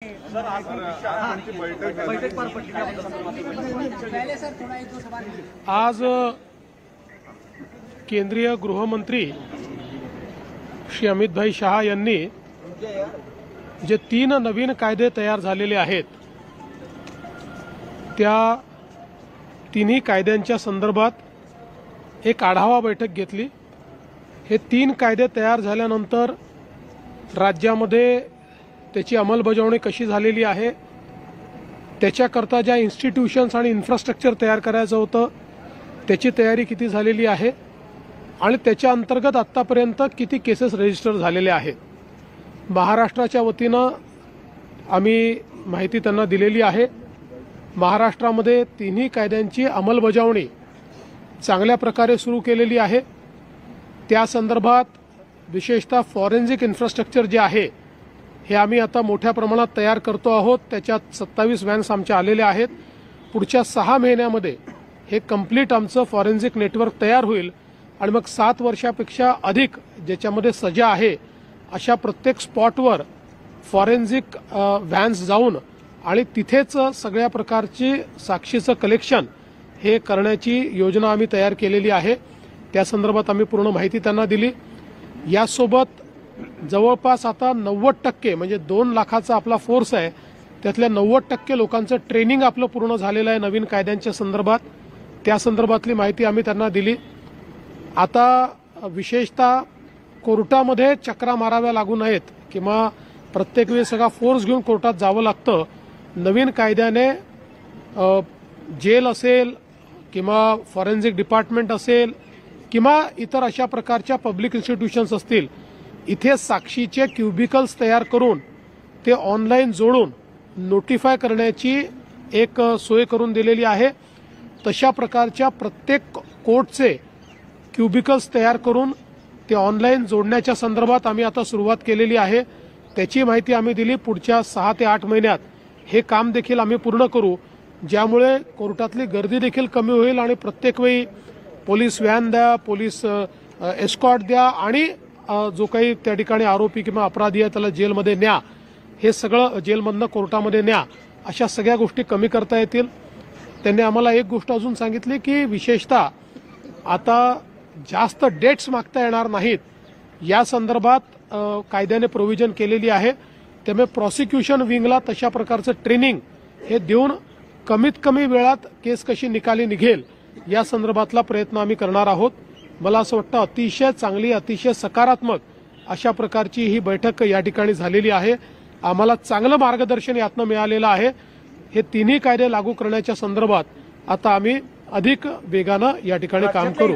आज केंद्रीय गृहमंत्री श्री अमितभाई शाह यांनी जे 3 नवीन कायदे तयार झालेले आहेत त्या तिन्ही कायद्यांच्या संदर्भात एक आढावा बैठक घेतली। हे 3 कायदे तयार झाल्यानंतर राज्यामध्ये त्याची अंमलबजावणी कशी झालेली आहे, त्याच्याकरता ज्या इन्स्टिट्यूशन्स आणि इन्फ्रास्ट्रक्चर तयार करायचं होतं त्याची तयारी किती झालेली आहे आणि त्याच्या अंतर्गत आत्तापर्यंत किती केसेस रजिस्टर झालेले आहेत। महाराष्ट्राच्या वतीनं आम्ही माहिती त्यांना दिलेली आहे। महाराष्ट्रामध्ये तिन्ही कायद्यांची अंमलबजावणी चांगल्या प्रकारे सुरू केलेली आहे। त्या संदर्भात विशेषतः फॉरेन्सिक इन्फ्रास्ट्रक्चर जे आहे हे आम्ही आता मोठ्या प्रमाणात तयार करतो आहोत। त्याच्यात 27 व्हॅन्स आमच्या आलेल्या आहेत। पुढच्या 6 महिन्यामध्ये हे कंप्लीट आमचं फॉरेन्सिक नेटवर्क तयार होईल आणि मग 7 वर्षापेक्षा अधिक ज्याच्यामध्ये सजा आहे अशा प्रत्येक स्पॉटवर फॉरेन्सिक व्हॅन्स जाऊन आणि तिथेच सगळ्या प्रकारची साक्षीचं कलेक्शन हे करण्याची योजना आम्ही तयार केलेली आहे। त्या संदर्भात आम्ही पूर्ण माहिती त्यांना दिली। यासोबत जवळपास आता 90% म्हणजे 2 लाखाचा आपला फोर्स आहे, त्यातल्या 90% लोकांचं ट्रेनिंग आपलं पूर्ण झालेलं आहे नवीन कायद्यांच्या संदर्भात। त्या संदर्भातली माहिती आम्ही त्यांना दिली। आता विशेषतः कोर्टामध्ये चक्रा माराव्या लागू नयेत किंवा प्रत्येक वेळी सगळा फोर्स घेऊन कोर्टात जावं लागतं। नवीन कायद्याने जेल असेल किंवा फॉरेन्सिक डिपार्टमेंट असेल किंवा इतर अशा प्रकारच्या पब्लिक इन्स्टिट्यूशन्स असतील, इथे साक्षीचे क्युबिकल्स तयार करून ते ऑनलाईन जोडून नोटिफाय करण्याची एक सोय करून दिलेली आहे। तशा प्रकारच्या प्रत्येक कोर्टचे क्युबिकल्स तयार करून ते ऑनलाईन जोडण्याच्या संदर्भात आम्ही आता सुरुवात केलेली आहे। त्याची माहिती आम्ही दिली। पुढच्या 6 ते 8 महिन्यात हे काम देखील आम्ही पूर्ण करू, ज्यामुळे कोर्टातली गर्दी देखील कमी होईल आणि प्रत्येक वेळी पोलीस व्हॅन द्या, पोलीस एस्कॉर्ट द्या आणि जो काही त्या ठिकाणी आरोपी किंवा अपराधी आहे त्याला जेलमध्ये न्या, हे सगळं जेलमधनं कोर्टामध्ये न्या, अशा सगळ्या गोष्टी कमी करता येतील। त्यांनी आम्हाला एक गोष्ट अजून सांगितली की विशेषतः आता जास्त डेट्स मागता येणार नाहीत या संदर्भात कायद्याने प्रोव्हिजन केलेली आहे। त्यामुळे प्रॉसिक्युशन विंगला तशा प्रकारचं ट्रेनिंग हे देऊन कमीत कमी वेळात केस कशी निकाली निघेल या संदर्भातला प्रयत्न आम्ही करणार आहोत। मला असं वाटतं अतिशय चांगली, अतिशय सकारात्मक अशा प्रकारची ही बैठक या ठिकाणी झालेली आहे। आम्हाला चांगलं मार्गदर्शन यातनं मिळालेलं आहे। हे तिन्ही कायदे लागू करण्याच्या संदर्भात आता आम्ही अधिक वेगानं या ठिकाणी काम करू।